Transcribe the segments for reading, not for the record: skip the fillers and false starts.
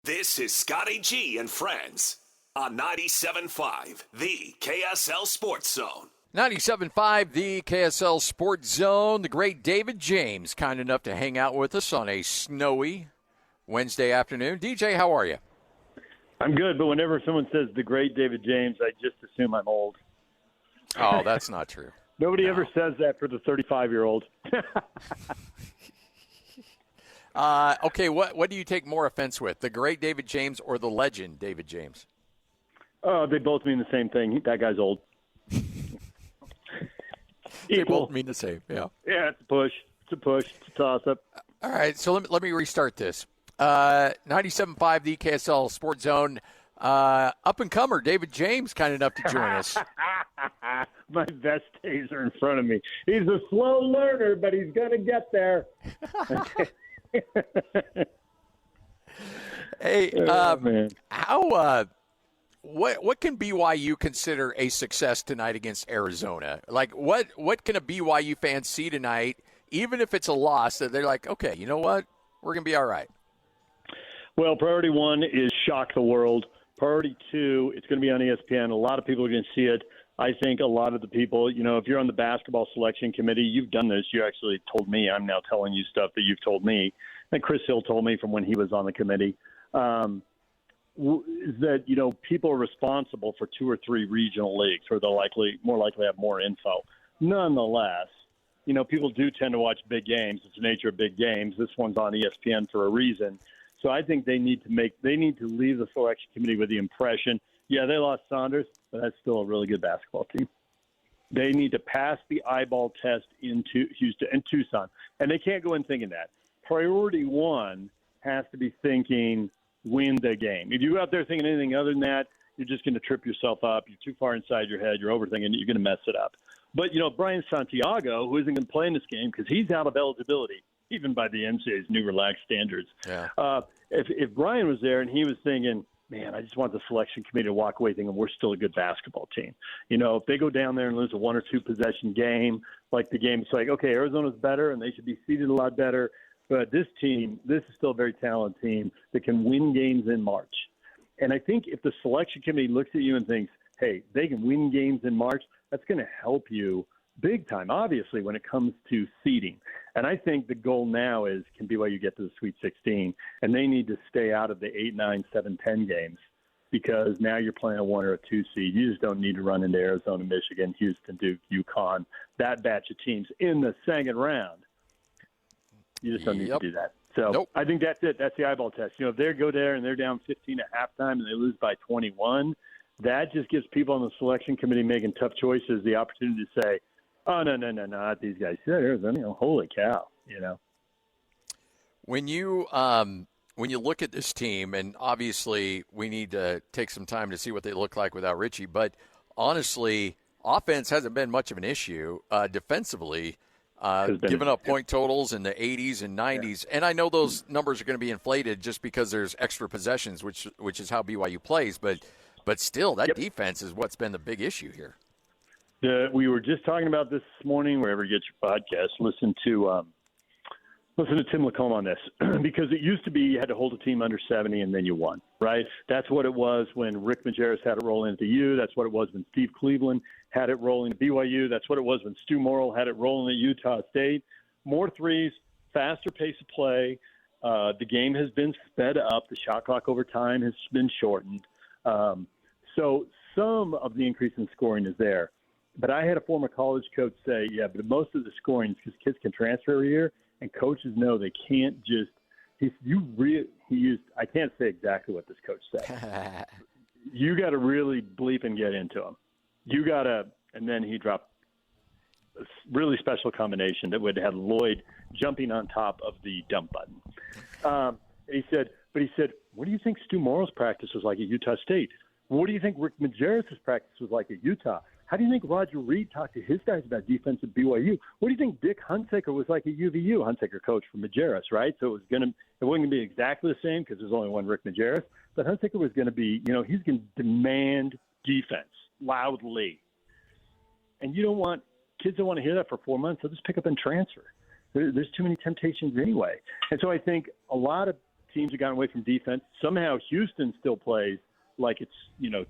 This is Scotty G and Friends on 97.5, the KSL Sports Zone. 97.5, the KSL Sports Zone. The great David James, kind enough to hang out with us on a snowy Wednesday afternoon. DJ, how are you? I'm good, but whenever someone says the great David James, I just assume I'm old. Oh, that's not true. Nobody ever says that for the 35-year-old. Okay, what do you take more offense with, the great David James or the legend David James? Oh, they both mean the same thing. That guy's old. They both mean the same, yeah. Yeah, it's a push. It's a push. It's a toss-up. All right, so let me restart this. 97.5, the KSL Sports Zone. Up-and-comer David James, kind enough to join us. My best days are in front of me. He's a slow learner, but he's going to get there. Hey, man. What can BYU consider a success tonight against Arizona? Like, what can a BYU fan see tonight, even if it's a loss, that they're like, okay, you know what, we're going to be all right? Well, priority one is shock the world. Priority two, it's going to be on ESPN. A lot of people are going to see it. I think a lot of the people, if you're on the basketball selection committee, you've done this. You actually told me. I'm now telling you stuff that you've told me. And Chris Hill told me from when he was on the committee. Is that, people are responsible for 2 or 3 regional leagues, or they'll more likely have more info. Nonetheless, people do tend to watch big games. It's the nature of big games. This one's on ESPN for a reason. So I think they need to leave the selection committee with the impression, yeah, they lost Saunders, but that's still a really good basketball team. They need to pass the eyeball test into Houston and Tucson, and they can't go in thinking that. Priority one has to be thinking win the game. If you go out there thinking anything other than that, you're just going to trip yourself up. You're too far inside your head. You're overthinking it. You're going to mess it up. But, Brian Santiago, who isn't going to play in this game because he's out of eligibility, even by the NCAA's new relaxed standards. Yeah. If Brian was there and he was thinking, man, I just want the selection committee to walk away thinking we're still a good basketball team. If they go down there and lose a 1 or 2 possession game, like the game, it's like, okay, Arizona's better and they should be seeded a lot better. But this is still a very talented team that can win games in March. And I think if the selection committee looks at you and thinks, hey, they can win games in March, that's going to help you big time, obviously, when it comes to seeding. And I think the goal now is, can BYU get to the Sweet 16? And they need to stay out of the 8, 9, 7, 10 games, because now you're playing a 1 or a 2 seed. You just don't need to run into Arizona, Michigan, Houston, Duke, UConn, that batch of teams in the second round. You just don't need to do that. So I think that's it. That's the eyeball test. If they go there and they're down 15 at halftime and they lose by 21, that just gives people on the selection committee making tough choices the opportunity to say, oh, no, not these guys. Yeah, Arizona, holy cow, When you look at this team, and obviously we need to take some time to see what they look like without Richie, but honestly, offense hasn't been much of an issue. Defensively, giving up point totals in the 80s and 90s. Yeah. And I know those numbers are going to be inflated just because there's extra possessions, which is how BYU plays. But still, that defense is what's been the big issue here. We were just talking about this morning, wherever you get your podcast. Listen to Tim Lacombe on this, because it used to be you had to hold a team under 70 and then you won, right? That's what it was when Rick Majerus had it rolling at the U. That's what it was when Steve Cleveland had it rolling at BYU. That's what it was when Stu Morrill had it rolling at Utah State. More threes, faster pace of play. The game has been sped up. The shot clock over time has been shortened. So some of the increase in scoring is there. But I had a former college coach say, yeah, but most of the scoring is because kids can transfer every year, and coaches know they can't just I can't say exactly what this coach said. You got to really bleep and get into them. And then he dropped a really special combination that would have Lloyd jumping on top of the dump button. He said, what do you think Stu Morrill's practice was like at Utah State? What do you think Rick Majerus' practice was like at Utah? How do you think Roger Reed talked to his guys about defense at BYU? What do you think Dick Hunsaker was like at UVU? Hunsaker coach for Majerus, right? So it wasn't going to be exactly the same because there's only one Rick Majerus. But Hunsaker was going to be, he's going to demand defense loudly. And kids don't want to hear that for 4 months. They'll just pick up and transfer. There's too many temptations anyway. And so I think a lot of teams have gotten away from defense. Somehow Houston still plays like it's,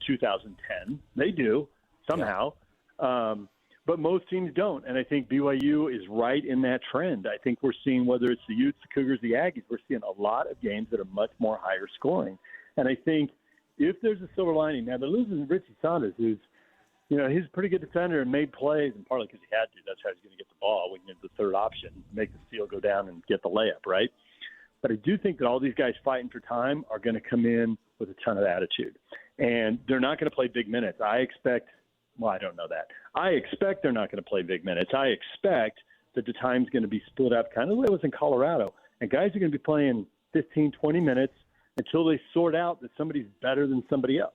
2010. They do somehow. But most teams don't. And I think BYU is right in that trend. I think we're seeing, whether it's the Utes, the Cougars, the Aggies, we're seeing a lot of games that are much more higher scoring. And I think if there's a silver lining, now they're losing Richie Saunders, who's, he's a pretty good defender and made plays, and partly because he had to. That's how he's going to get the ball when you have the third option, make the steal, go down, and get the layup, right? But I do think that all these guys fighting for time are going to come in with a ton of attitude. And they're not going to play big minutes. I expect they're not going to play big minutes. I expect that the time's going to be split up kind of the way it was in Colorado. And guys are going to be playing 15, 20 minutes until they sort out that somebody's better than somebody else.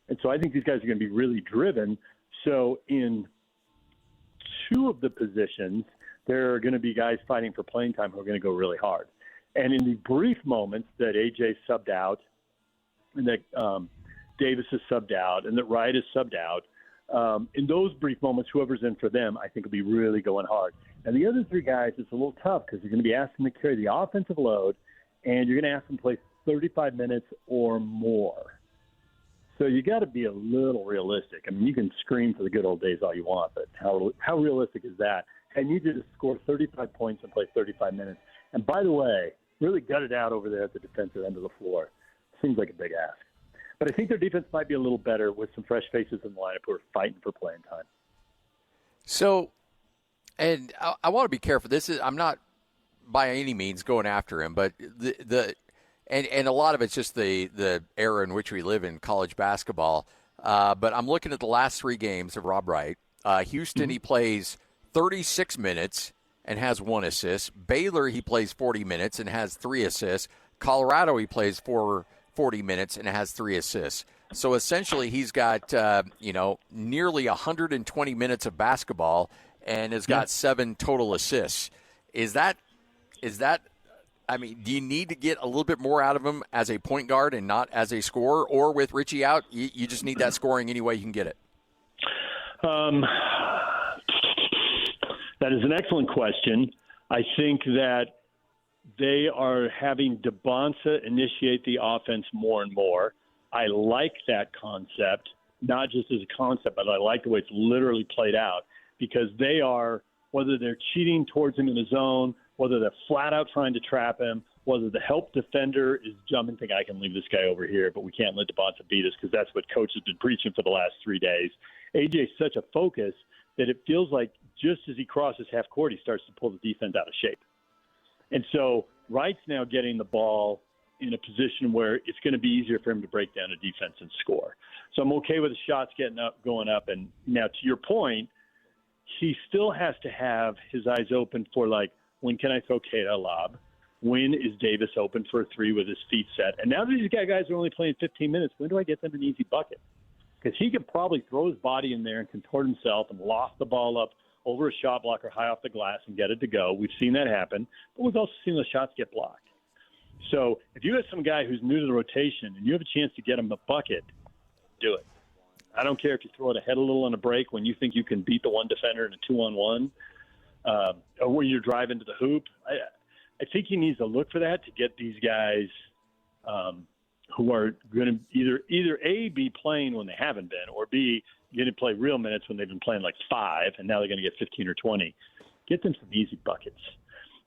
And so I think these guys are going to be really driven. So in two of the positions, there are going to be guys fighting for playing time who are going to go really hard. And in the brief moments that AJ subbed out and that Davis is subbed out and that Wright is subbed out, in those brief moments, whoever's in for them, I think will be really going hard. And the other three guys, it's a little tough because you're going to be asking to carry the offensive load, and you're going to ask them to play 35 minutes or more. So you got to be a little realistic. I mean, you can scream for the good old days all you want, but how realistic is that? I need you to score 35 points and play 35 minutes. And by the way, really gut it out over there at the defensive end of the floor. Seems like a big ask. But I think their defense might be a little better with some fresh faces in the lineup who are fighting for playing time. So, and I want to be careful. I'm not by any means going after him, but and a lot of it's just the era in which we live in college basketball. But I'm looking at the last three games of Rob Wright. Houston, he plays 36 minutes and has 1 assist. Baylor, he plays 40 minutes and has 3 assists. Colorado, he plays 40 minutes and has 3 assists. So essentially he's got, nearly 120 minutes of basketball and has got 7 total assists. Is that, I mean, do you need to get a little bit more out of him as a point guard and not as a scorer, or with Richie out, you just need that scoring any way you can get it? That is an excellent question. I think that they are having DeBonsa initiate the offense more and more. I like that concept, not just as a concept, but I like the way it's literally played out, because they are, whether they're cheating towards him in the zone, whether they're flat out trying to trap him, whether the help defender is jumping, thinking, I can leave this guy over here, but we can't let DeBonsa beat us, because that's what coach has been preaching for the last 3 days. AJ's such a focus that it feels like just as he crosses half court, he starts to pull the defense out of shape. And so Wright's now getting the ball in a position where it's going to be easier for him to break down a defense and score. So I'm okay with the shots going up. And now to your point, he still has to have his eyes open for, like, when can I throw Kate a lob? When is Davis open for a 3 with his feet set? And now that these guys are only playing 15 minutes, when do I get them an easy bucket? Because he could probably throw his body in there and contort himself and loft the ball up over a shot blocker high off the glass and get it to go. We've seen that happen, but we've also seen the shots get blocked. So if you have some guy who's new to the rotation and you have a chance to get him a bucket, do it. I don't care if you throw it ahead a little on a break when you think you can beat the one defender in a 2-on-1, or when you're driving to the hoop. I think he needs to look for that to get these guys who are going to either A, be playing when they haven't been, or B, going to play real minutes when they've been playing like 5, and now they're going to get 15 or 20. Get them some easy buckets.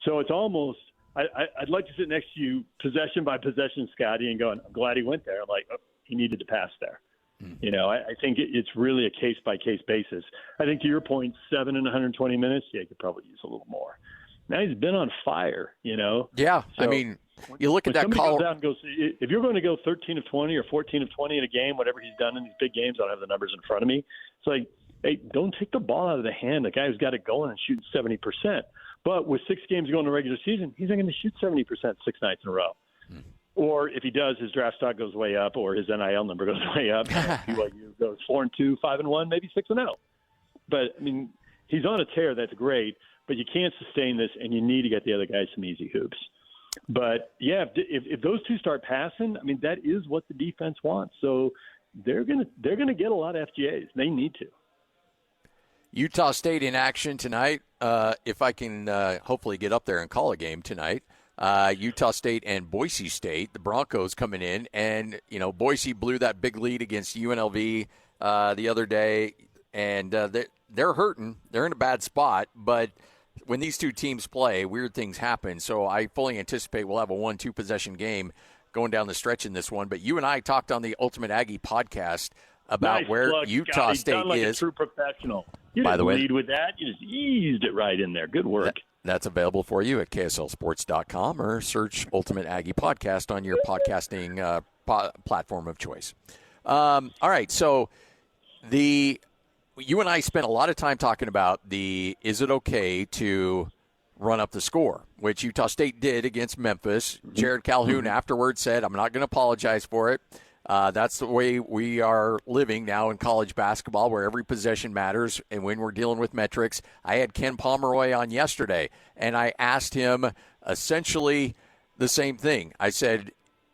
So it's almost I'd like to sit next to you possession by possession, Scotty, and going, I'm glad he went there. I'm like, oh, he needed to pass there. I think it's really a case-by-case basis. I think to your point, 7 in 120 minutes, you could probably use a little more. Now he's been on fire, Yeah, so I mean, you look at that call. Goes out and goes, if you're going to go 13 of 20 or 14 of 20 in a game, whatever he's done in these big games, I don't have the numbers in front of me. It's like, hey, don't take the ball out of the hand. The guy who's got it going and shooting 70%. But with 6 games going in the regular season, he's not going to shoot 70% 6 nights in a row. Or if he does, his draft stock goes way up, or his NIL number goes way up. BYU goes 4-2, 5-1, maybe 6-0. But I mean, he's on a tear. That's great. But you can't sustain this, and you need to get the other guys some easy hoops. But yeah, if those two start passing, I mean, that is what the defense wants. So they're gonna get a lot of FGAs. They need to. Utah State in action tonight. If I can hopefully get up there and call a game tonight. Utah State and Boise State, the Broncos coming in. And, Boise blew that big lead against UNLV the other day. And they're hurting. They're in a bad spot. But when these two teams play, weird things happen. So I fully anticipate we'll have a 1-2 possession game going down the stretch in this one. But you and I talked on the Ultimate Aggie podcast about where plug, Utah Scotty. State Done like is. A true professional. You By didn't the way, lead with that. You just eased it right in there. Good work. That's available for you at KSLSports.com or search Ultimate Aggie Podcast on your podcasting platform of choice. All right, so you and I spent a lot of time talking about is it okay to run up the score, which Utah State did against Memphis. Jared Calhoun afterwards said, I'm not going to apologize for it. That's the way we are living now in college basketball, where every possession matters, and when we're dealing with metrics. I had Ken Pomeroy on yesterday, and I asked him essentially the same thing. I said,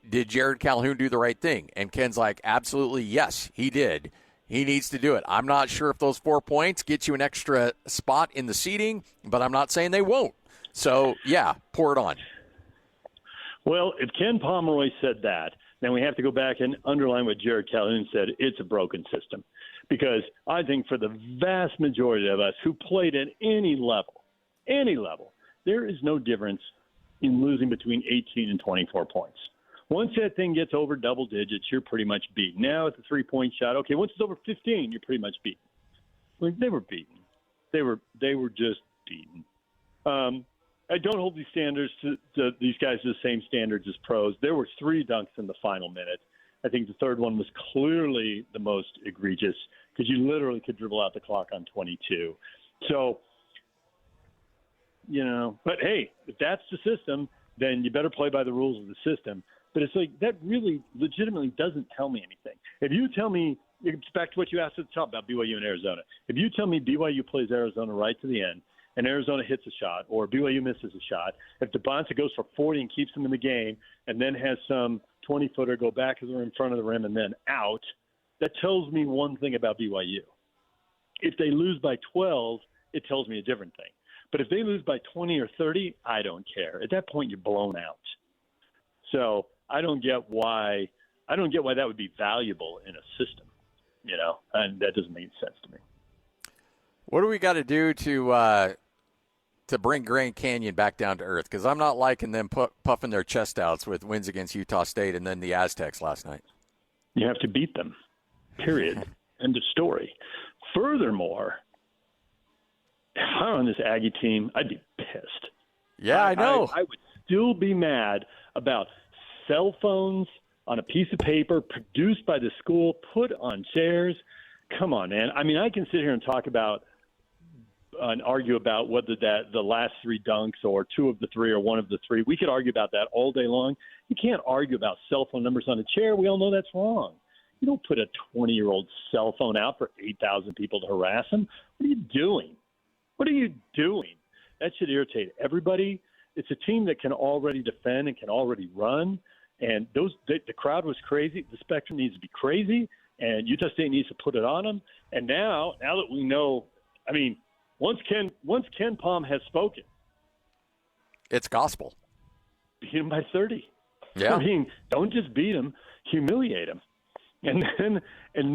did Jared Calhoun do the right thing? And Ken's like, absolutely, yes, he did. He needs to do it. I'm not sure if those 4 points get you an extra spot in the seating, but I'm not saying they won't. So, yeah, pour it on. Well, if Ken Pomeroy said that, then we have to go back and underline what Jared Calhoun said. It's a broken system. Because I think for the vast majority of us who played at any level, there is no difference in losing between 18 and 24 points. Once that thing gets over double digits, you're pretty much beaten. Now, at the three-point shot, okay, once it's over 15, you're pretty much beaten. Like, they were beaten. They were just beaten. I don't hold these standards to these guys to the same standards as pros. There were 3 dunks in the final minute. I think the third one was clearly the most egregious because you literally could dribble out the clock on 22. So, but hey, if that's the system, then you better play by the rules of the system. But it's like that really legitimately doesn't tell me anything. If you tell me, it's back to what you asked at the top about BYU and Arizona. If you tell me BYU plays Arizona right to the end and Arizona hits a shot or BYU misses a shot, if DeBonta goes for 40 and keeps them in the game and then has some 20-footer go back because they're in front of the rim and then out, that tells me one thing about BYU. If they lose by 12, it tells me a different thing. But if they lose by 20 or 30, I don't care. At that point, you're blown out. So I don't get why that would be valuable in a system, and that doesn't make sense to me. What do we got to do to bring Grand Canyon back down to earth? Because I'm not liking them puffing their chest outs with wins against Utah State and then the Aztecs last night. You have to beat them, period. End of story. Furthermore, if I were on this Aggie team, I'd be pissed. Yeah, I know. I would still be mad about cell phones on a piece of paper produced by the school, put on chairs. Come on, man. I mean, I can sit here and talk about and argue about whether the last 3 dunks or 2 of the 3 or 1 of the 3. We could argue about that all day long. You can't argue about cell phone numbers on a chair. We all know that's wrong. You don't put a 20-year-old cell phone out for 8,000 people to harass them. What are you doing? That should irritate everybody. It's a team that can already defend and can already run. And the crowd was crazy. The spectrum needs to be crazy. And Utah State needs to put it on them. And now that we know, I mean, once Ken Pom has spoken, it's gospel. Beat him by 30. Yeah. I mean, don't just beat him, humiliate him. And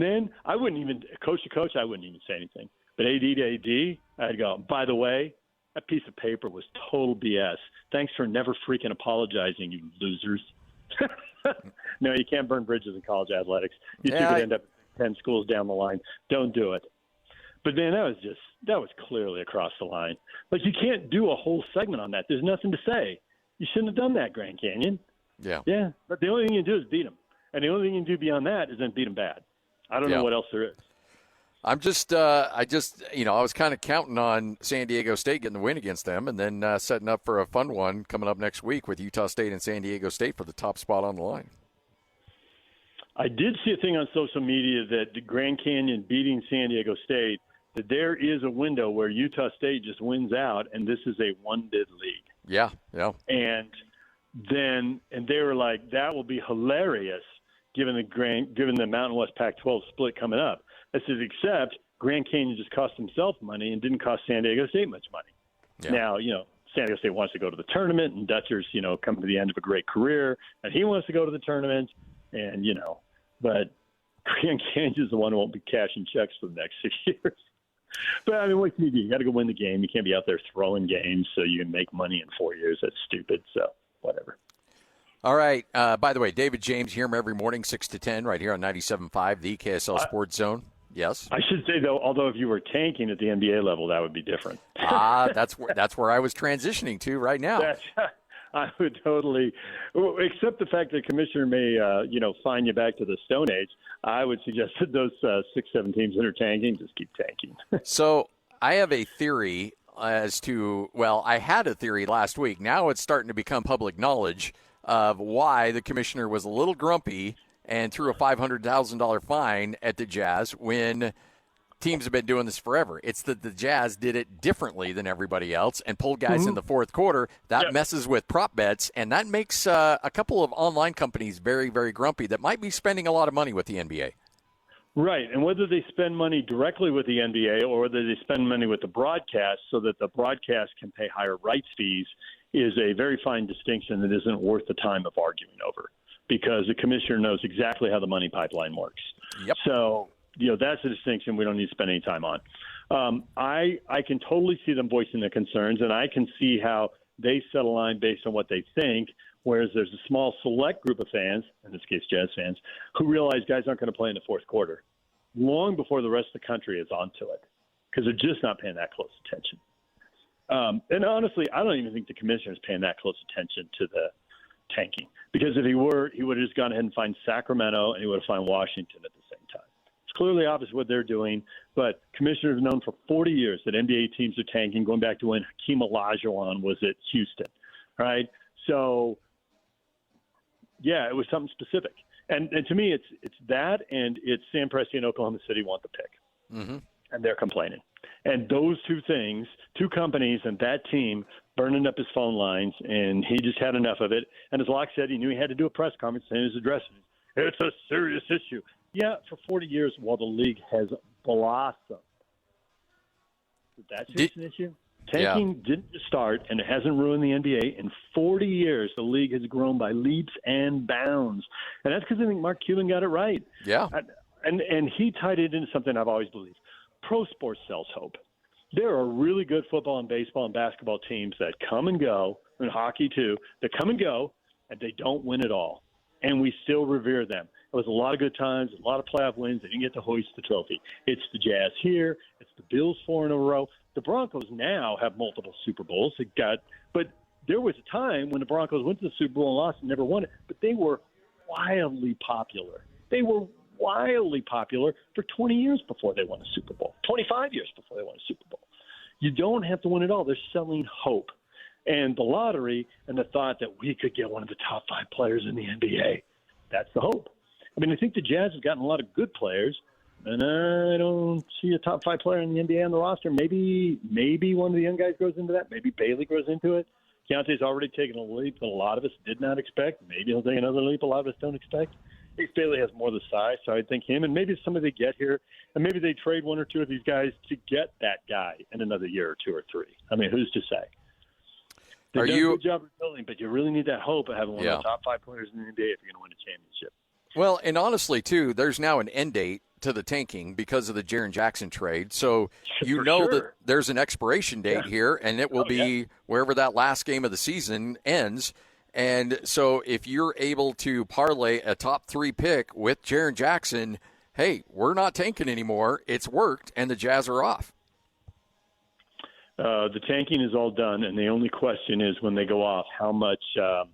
then I wouldn't even coach to coach. I wouldn't even say anything. But AD to AD, I'd go, by the way, that piece of paper was total BS. Thanks for never freaking apologizing, you losers. No, you can't burn bridges in college athletics. You two could end up 10 schools down the line. Don't do it. But, man, that was clearly across the line. But you can't do a whole segment on that. There's nothing to say. You shouldn't have done that, Grand Canyon. Yeah. Yeah, but the only thing you can do is beat them. And the only thing you can do beyond that is then beat them bad. I don't know what else there is. I was kind of counting on San Diego State getting the win against them and then setting up for a fun one coming up next week with Utah State and San Diego State for the top spot on the line. I did see a thing on social media that the Grand Canyon beating San Diego State, that there is a window where Utah State just wins out, and this is a one-bid league. Yeah. And they were like, that will be hilarious given the Mountain West Pac-12 split coming up. I said, except Grand Canyon just cost himself money and didn't cost San Diego State much money. Yeah. Now, San Diego State wants to go to the tournament, and Dutcher's, coming to the end of a great career, and he wants to go to the tournament, and, but Grand Canyon's the one who won't be cashing checks for the next 6 years. But, I mean, what can you do? You got to go win the game. You can't be out there throwing games so you can make money in 4 years. That's stupid, so whatever. All right. By the way, David James here every morning, 6 to 10, right here on 97.5, the KSL Sports Zone. Yes. I should say, though, although if you were tanking at the NBA level, that would be different. That's where I was transitioning to right now. I would totally, except the fact that the commissioner may, fine you back to the Stone Age. I would suggest that those 6-7 teams that are tanking just keep tanking. So I have a theory as to, I had a theory last week. Now it's starting to become public knowledge of why the commissioner was a little grumpy and threw a $500,000 fine at the Jazz when teams have been doing this forever. It's that the Jazz did it differently than everybody else and pulled guys in the fourth quarter. That messes with prop bets, and that makes a couple of online companies very, very grumpy that might be spending a lot of money with the NBA. Right, and whether they spend money directly with the NBA or whether they spend money with the broadcast so that the broadcast can pay higher rights fees is a very fine distinction that isn't worth the time of arguing over, because the commissioner knows exactly how the money pipeline works. Yep. So, that's a distinction we don't need to spend any time on. I can totally see them voicing their concerns, and I can see how they set a line based on what they think, whereas there's a small select group of fans, in this case Jazz fans, who realize guys aren't going to play in the fourth quarter long before the rest of the country is onto it, because they're just not paying that close attention. And honestly, I don't even think the commissioner is paying that close attention to the tanking, because if he were, he would have just gone ahead and find Sacramento, and he would have found Washington at the same time. It's clearly obvious what they're doing, but commissioners have known for 40 years that NBA teams are tanking, going back to when Hakeem Olajuwon was at Houston, right? So, yeah, it was something specific. And to me, it's that, and it's Sam Presti and Oklahoma City want the pick. Mm-hmm. And they're complaining. And those two things, two companies and that team burning up his phone lines, and he just had enough of it. And as Locke said, he knew he had to do a press conference saying his address. It's a serious issue. Yeah, for 40 years while the league has blossomed. That's an issue. Tanking didn't just start, and it hasn't ruined the NBA. In 40 years, the league has grown by leaps and bounds. And that's because I think Mark Cuban got it right. Yeah. And he tied it into something I've always believed. Pro sports sells hope. There are really good football and baseball and basketball teams that come and go, and hockey too, that come and go, and they don't win it all. And we still revere them. It was a lot of good times, a lot of playoff wins. They didn't get to hoist the trophy. It's the Jazz here. It's the Bills 4 in a row. The Broncos now have multiple Super Bowls. But there was a time when the Broncos went to the Super Bowl and lost and never won it. But they were wildly popular. They were wildly popular for 20 years before they won a Super Bowl, 25 years before they won a Super Bowl. You don't have to win it all. They're selling hope. And the lottery and the thought that we could get one of the top 5 players in the NBA, that's the hope. I mean, I think the Jazz have gotten a lot of good players, and I don't see a top 5 player in the NBA on the roster. Maybe one of the young guys grows into that. Maybe Bailey grows into it. Keontae's already taken a leap that a lot of us did not expect. Maybe he'll take another leap a lot of us don't expect. I think Bailey has more of the size, so I think him, and maybe somebody they get here, and maybe they trade one or two of these guys to get that guy in another year or 2 or 3. I mean, who's to say? They've done a good job of building, but you really need that hope of having one of the top 5 players in the NBA if you're going to win a championship. Well, and honestly, too, there's now an end date to the tanking because of the Jaren Jackson trade. So that there's an expiration date here, and it will be wherever that last game of the season ends. And so if you're able to parlay a top 3 pick with Jaren Jackson, hey, we're not tanking anymore. It's worked, and the Jazz are off. The tanking is all done, and the only question is when they go off, how much powder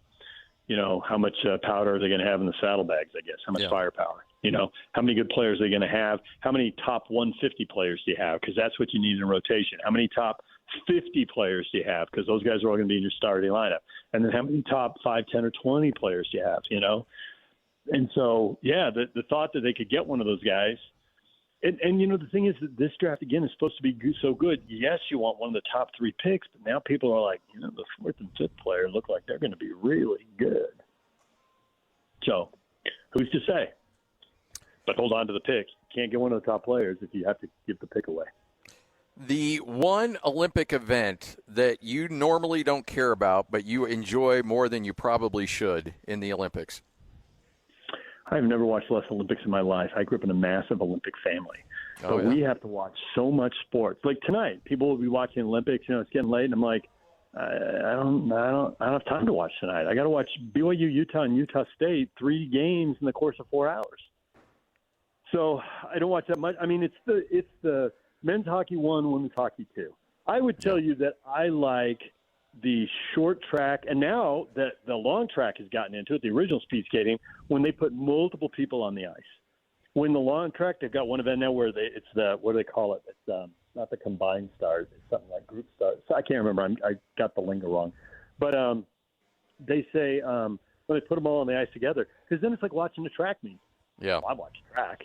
are they going to have in the saddlebags, I guess, how much firepower, how many good players are they going to have, how many top 150 players do you have, because that's what you need in rotation, how many top 50 players do you have, because those guys are all going to be in your starting lineup, and then how many top 5, 10, or 20 players do you have, And so, the thought that they could get one of those guys, and the thing is that this draft, again, is supposed to be so good. Yes, you want one of the top 3 picks, but now people are like, the 4th and 5th player look like they're going to be really good. So, who's to say? But hold on to the pick. You can't get one of the top players if you have to give the pick away. The one Olympic event that you normally don't care about, but you enjoy more than you probably should in the Olympics. I've never watched less Olympics in my life. I grew up in a massive Olympic family. But we have to watch so much sports. Like tonight, people will be watching Olympics. It's getting late, and I'm like, I don't have time to watch tonight. I got to watch BYU, Utah, and Utah State, 3 games in the course of 4 hours. So I don't watch that much. I mean, it's the men's hockey 1, women's hockey 2. I would tell you that I like the short track, and now that the long track has gotten into it, the original speed skating, when they put multiple people on the ice. When the long track, they've got one event now where it's the, what do they call it? It's not the combined stars. It's something like group stars. So I can't remember. I got the lingo wrong. But they say when they put them all on the ice together, because then it's like watching a track meet. Yeah. Well, I watch track,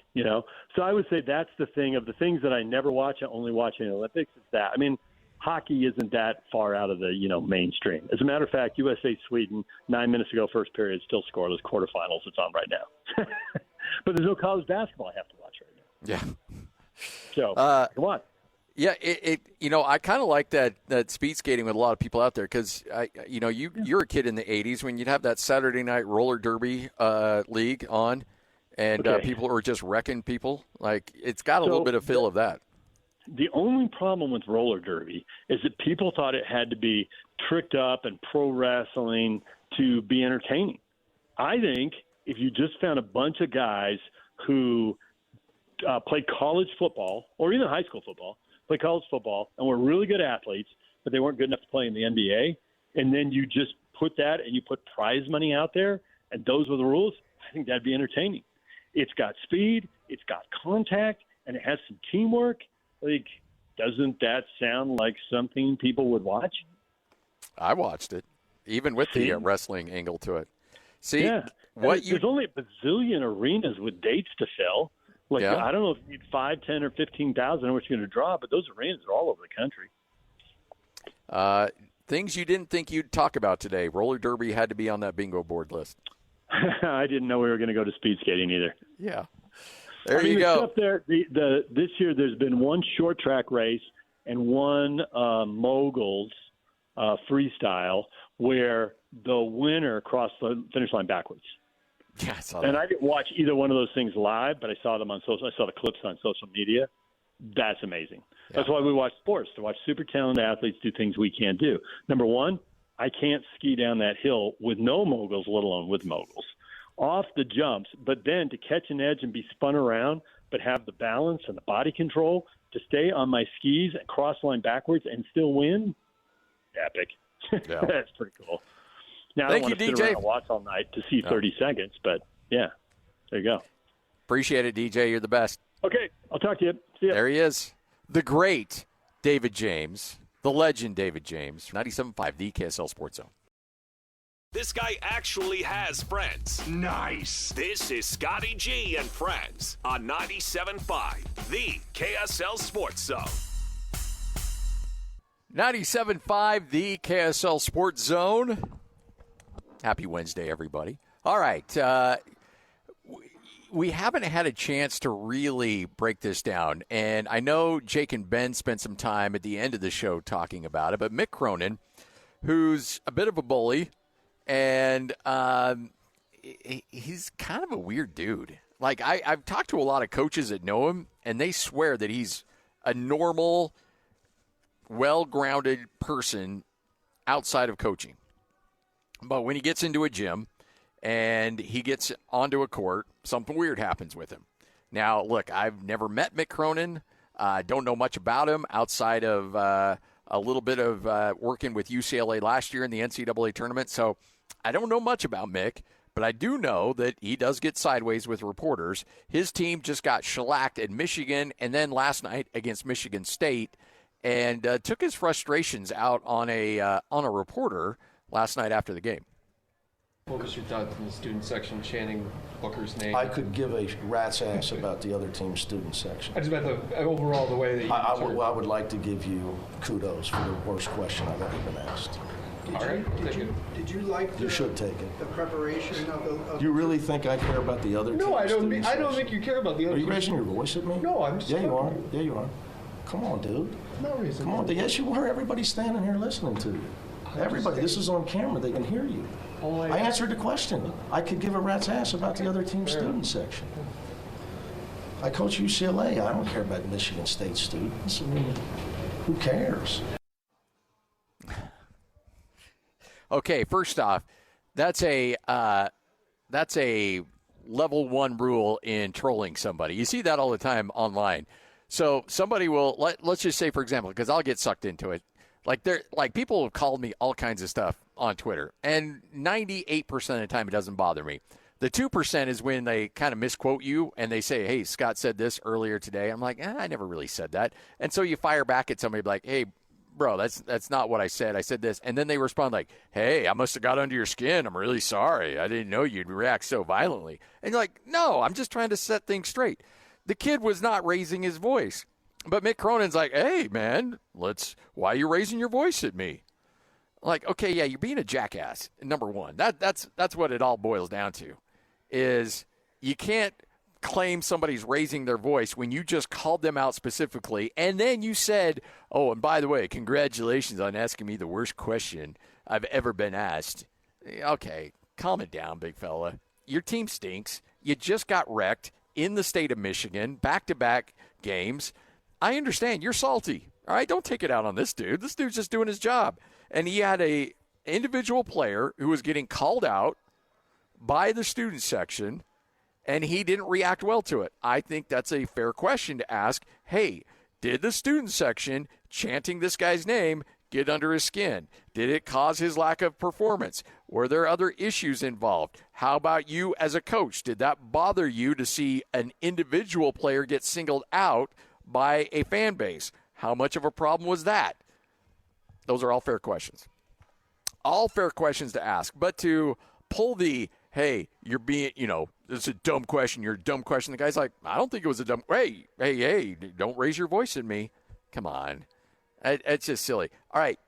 So I would say that's the thing of the things that I never watch. I only watch in the Olympics. It's that. I mean, hockey isn't that far out of the, mainstream. As a matter of fact, USA-Sweden, 9 minutes ago, first period, still scoreless, quarterfinals. It's on right now. But there's no college basketball I have to watch right now. Yeah. So, come on. Yeah, I kind of like that speed skating with a lot of people out there because, you're a kid in the 80s when you'd have that Saturday night roller derby league on, and people were just wrecking people. Like, it's got a little bit of feel of that. The only problem with roller derby is that people thought it had to be tricked up and pro wrestling to be entertaining. I think if you just found a bunch of guys who played college football or even high school football, played college football, and were really good athletes, but they weren't good enough to play in the NBA, and then you just put that and you put prize money out there, and those were the rules, I think that'd be entertaining. It's got speed, it's got contact, and it has some teamwork. Like, doesn't that sound like something people would watch? I watched it, even with the wrestling angle to it. See, yeah. There's only a bazillion arenas with dates to fill. Like, I don't know if you need 5, 10, or 15,000 or what you're going to draw, but those arenas are all over the country. Things you didn't think you'd talk about today. Roller derby had to be on that bingo board list. I didn't know we were going to go to speed skating either. Yeah. There you go. Up there, this year there's been one short track race and one moguls freestyle where the winner crossed the finish line backwards. Yeah, I saw and that. I didn't watch either one of those things live, but I saw them on social. I saw the clips on social media. That's amazing. Yeah. That's why we watch sports, to watch super talented athletes do things we can't do. Number one, I can't ski down that hill with no moguls, let alone with moguls. Off the jumps, but then to catch an edge and be spun around, but have the balance and the body control to stay on my skis and cross line backwards and still win, epic. Yeah. That's pretty cool. Now, I don't want to sit around and watch all night to see 30 seconds, but yeah, there you go. Appreciate it, DJ. You're the best. Okay, I'll talk to you. See ya. There he is, the great David James, the legend David James, 97.5, the KSL Sports Zone. This guy actually has friends. Nice. This is Scotty G and Friends on 97.5, the KSL Sports Zone. 97.5, the KSL Sports Zone. Happy Wednesday, everybody. All right. We haven't had a chance to really break this down, and I know Jake and Ben spent some time at the end of the show talking about it, but Mick Cronin, who's a bit of a bully, and he's kind of a weird dude. Like, I've talked to a lot of coaches that know him, and they swear that he's a normal, well-grounded person outside of coaching. But when he gets into a gym and he gets onto a court, something weird happens with him. Now, look, I've never met Mick Cronin. Don't know much about him outside of a little bit of working with UCLA last year in the NCAA tournament. So I don't know much about Mick, but I do know that he does get sideways with reporters. His team just got shellacked at Michigan and then last night against Michigan State, and took his frustrations out on a reporter last night after the game. What was your thoughts in the student section chanting Booker's name? I could give a rat's ass about the other team's student section. I just meant overall the way that you I would like to give you kudos for the worst question I've ever been asked. Did you like you should take it. The preparation of Do you really think I care about the other team's No, I don't student think section? you care about the other Are you raising your voice at me? No, I'm just Yeah, you are. Yeah, you are. Come on, dude. No reason. Come on, dude. Yes, you were. Everybody's standing here listening to you. Everybody. This is on camera. They can hear you. I answered the question. I could give a rat's ass about the other team's student section. I coach UCLA. I don't care about Michigan State students. I mean, who cares? Okay, first off, that's a level 1 rule in trolling somebody. You see that all the time online. So somebody will let's just say, for example, because I'll get sucked into it. Like people have called me all kinds of stuff on Twitter, and 98% of the time it doesn't bother me. The 2% is when they kind of misquote you and they say, "Hey, Scott said this earlier today." I'm like, I never really said that. And so you fire back at somebody like, "Hey, bro, that's not what I said. I said this." And then they respond like, "Hey, I must have got under your skin. I'm really sorry. I didn't know you'd react so violently." And you're like, "No, I'm just trying to set things straight." The kid was not raising his voice. But Mick Cronin's like, "Hey, man, why are you raising your voice at me?" Like, okay, yeah, you're being a jackass, number one. That's what it all boils down to, is you can't claim somebody's raising their voice when you just called them out specifically, and then you said, "Oh, and by the way, congratulations on asking me the worst question I've ever been asked." Okay, calm it down, big fella. Your team stinks. You just got wrecked in the state of Michigan, back-to-back games. I understand. You're salty. All right, don't take it out on this dude. This dude's just doing his job. And he had a individual player who was getting called out by the student section, and he didn't react well to it. I think that's a fair question to ask. Hey, did the student section chanting this guy's name get under his skin? Did it cause his lack of performance? Were there other issues involved? How about you as a coach? Did that bother you to see an individual player get singled out by a fan base? How much of a problem was that? Those are all fair questions. All fair questions to ask. But to pull the, "Hey, you're being, it's a dumb question. You're a dumb question." The guy's like, "I don't think it was a dumb, hey, don't raise your voice at me." Come on. It's just silly. All right.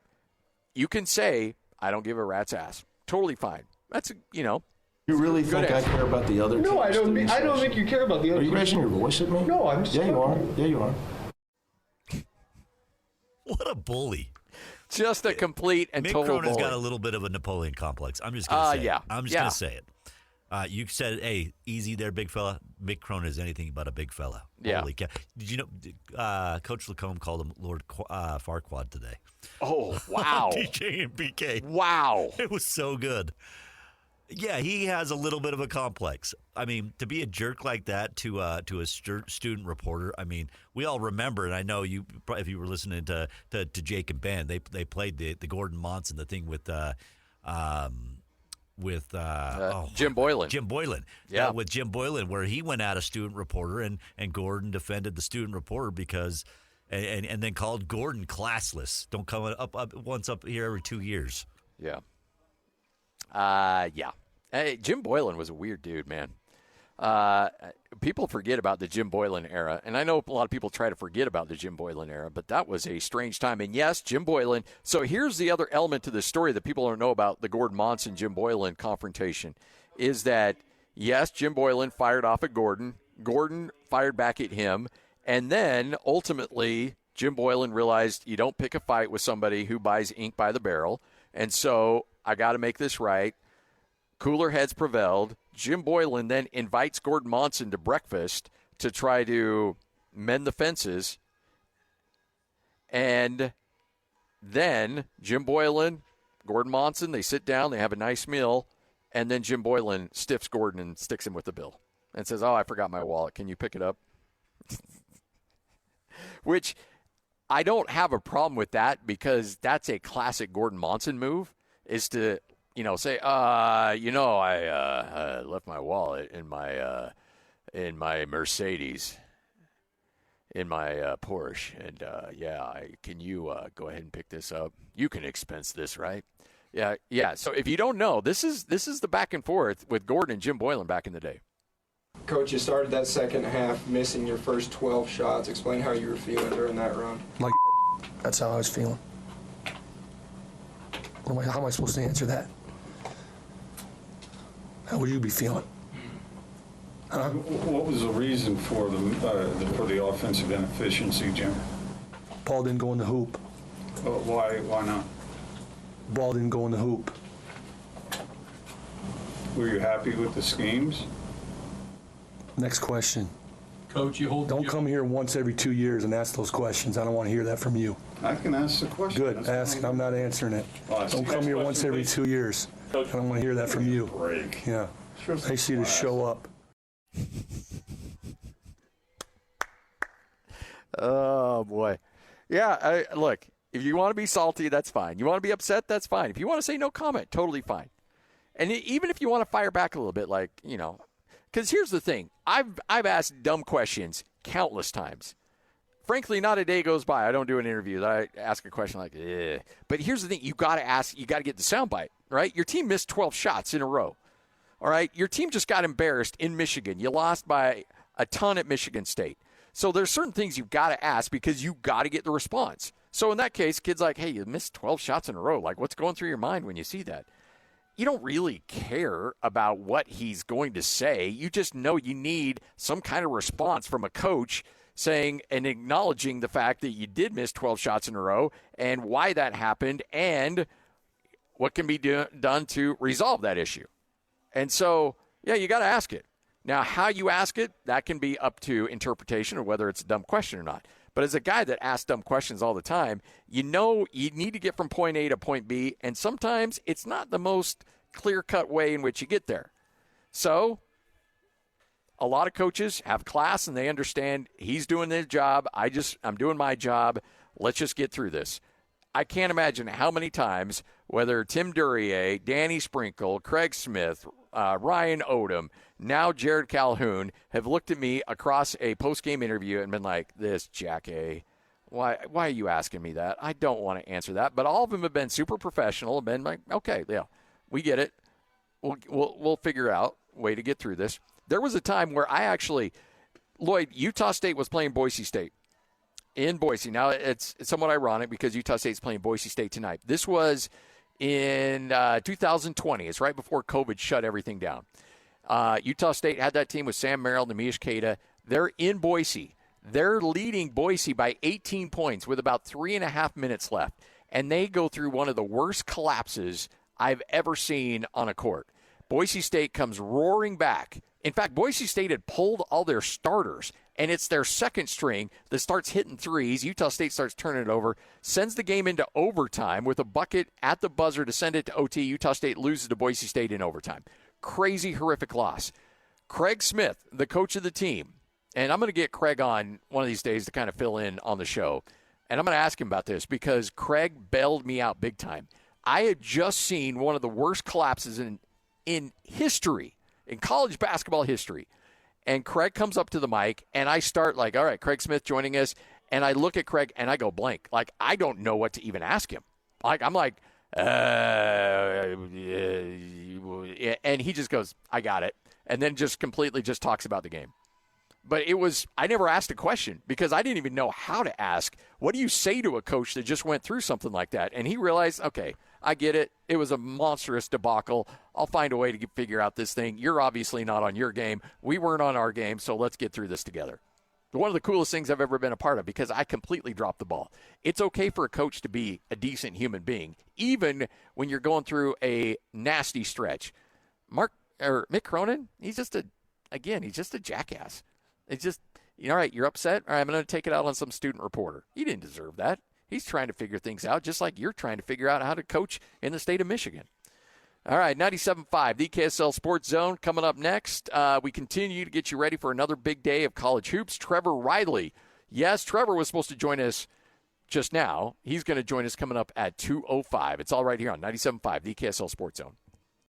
You can say, "I don't give a rat's ass." Totally fine. That's, You really think I care about the other team's No, I don't section? think you care about the other Are you team. raising your voice at me? No, I'm just Yeah, you are. talking. Yeah, you are. What a bully. Just a complete and Mick total Cronin's bully. got a little bit of a Napoleon complex. I'm just going to say yeah. it. I'm just Yeah. going to say it. You said, "Hey, easy there, big fella." Mick Cronin is anything but a big fella. Yeah. Holy cow. Did you know Coach Lacombe called him Lord Farquaad today? Oh, wow. DJ and BK. Wow. It was so good. Yeah, he has a little bit of a complex. I mean, to be a jerk like that to a student reporter. I mean, we all remember, and I know you, if you were listening to Jake and Ben, they played the Gordon Monson, the thing with Jim Boylan. Jim Boylan. Yeah. With Jim Boylan, where he went at a student reporter, and Gordon defended the student reporter because and then called Gordon classless. Don't come up once up here every 2 years. Yeah. Yeah. Hey, Jim Boylan was a weird dude, man. People forget about the Jim Boylan era, and I know a lot of people try to forget about the Jim Boylan era, but that was a strange time. And yes, Jim Boylan. So here's the other element to this story that people don't know about the Gordon Monson Jim Boylan confrontation, is that yes, Jim Boylan fired off at Gordon. Gordon fired back at him, and then ultimately Jim Boylan realized you don't pick a fight with somebody who buys ink by the barrel, and so I got to make this right. Cooler heads prevailed. Jim Boylan then invites Gordon Monson to breakfast to try to mend the fences. And then Jim Boylan, Gordon Monson, they sit down, they have a nice meal, and then Jim Boylan stiffs Gordon and sticks him with the bill and says, "Oh, I forgot my wallet. Can you pick it up?" Which I don't have a problem with that, because that's a classic Gordon Monson move, is to say, I left my wallet in my Mercedes, in my Porsche, and can you go ahead and pick this up? You can expense this, right? Yeah. So if you don't know, this is the back and forth with Gordon and Jim Boylan back in the day. Coach, you started that second half missing your first 12 shots. Explain how you were feeling during that run. Like, that's how I was feeling. How am I supposed to answer that? How would you be feeling? What was the reason for the offensive inefficiency, Jim? Ball didn't go in the hoop. Why not? Ball didn't go in the hoop. Were you happy with the schemes? Next question. Coach, Don't come here once every 2 years and ask those questions. I don't want to hear that from you. I can ask the question. Good. Ask. I'm not answering it. Don't come here once every 2 years. I don't want to hear that from you. Yeah. I see you to show up. Oh, boy. Yeah, look, if you want to be salty, that's fine. You want to be upset, that's fine. If you want to say no comment, totally fine. And even if you want to fire back a little bit, like, because here's the thing. I've asked dumb questions countless times. Frankly, not a day goes by. I don't do an interview that I ask a question like, eh. But here's the thing. You got to ask. You got to get the soundbite, right? Your team missed 12 shots in a row. All right? Your team just got embarrassed in Michigan. You lost by a ton at Michigan State. So there's certain things you've got to ask because you got to get the response. So in that case, kid's like, hey, you missed 12 shots in a row. Like, what's going through your mind when you see that? You don't really care about what he's going to say. You just know you need some kind of response from a coach saying and acknowledging the fact that you did miss 12 shots in a row and why that happened and what can be done to resolve that issue. And so, yeah, you got to ask it. Now, how you ask it, that can be up to interpretation or whether it's a dumb question or not. But as a guy that asks dumb questions all the time, you know you need to get from point A to point B, and sometimes it's not the most clear-cut way in which you get there. So a lot of coaches have class, and they understand he's doing his job. I'm doing my job. Let's just get through this. I can't imagine how many times, whether Tim Duryea, Danny Sprinkle, Craig Smith, Ryan Odom, now Jared Calhoun, have looked at me across a post-game interview and been like, this Jack A., why are you asking me that? I don't want to answer that. But all of them have been super professional and been like, okay, yeah, we get it. We'll figure out a way to get through this. There was a time where Lloyd, Utah State was playing Boise State in Boise. Now, it's somewhat ironic because Utah State's playing Boise State tonight. This was in 2020. It's right before COVID shut everything down. Utah State had that team with Sam Merrill and Namish Keita. They're in Boise. They're leading Boise by 18 points with about 3.5 minutes left. And they go through one of the worst collapses I've ever seen on a court. Boise State comes roaring back. In fact, Boise State had pulled all their starters, and it's their second string that starts hitting threes. Utah State starts turning it over, sends the game into overtime with a bucket at the buzzer to send it to OT. Utah State loses to Boise State in overtime. Crazy, horrific loss. Craig Smith, the coach of the team, and I'm going to get Craig on one of these days to kind of fill in on the show, and I'm going to ask him about this because Craig bailed me out big time. I had just seen one of the worst collapses in history, in college basketball history. And Craig comes up to the mic, and I start like, all right, Craig Smith joining us. And I look at Craig, and I go blank. Like, I don't know what to even ask him. Like, I'm like, and he just goes, I got it. And then just completely just talks about the game. But I never asked a question because I didn't even know how to ask. What do you say to a coach that just went through something like that? And he realized, okay, I get it. It was a monstrous debacle. I'll find a way to figure out this thing. You're obviously not on your game. We weren't on our game, so let's get through this together. One of the coolest things I've ever been a part of because I completely dropped the ball. It's okay for a coach to be a decent human being, even when you're going through a nasty stretch. Mick Cronin, he's just a jackass. It's just, all right, you're upset? All right, I'm going to take it out on some student reporter. He didn't deserve that. He's trying to figure things out, just like you're trying to figure out how to coach in the state of Michigan. All right, 97.5, the KSL Sports Zone. Coming up next, we continue to get you ready for another big day of college hoops. Trevor Riley. Yes, Trevor was supposed to join us just now. He's going to join us coming up at 2:05. It's all right here on 97.5, the KSL Sports Zone.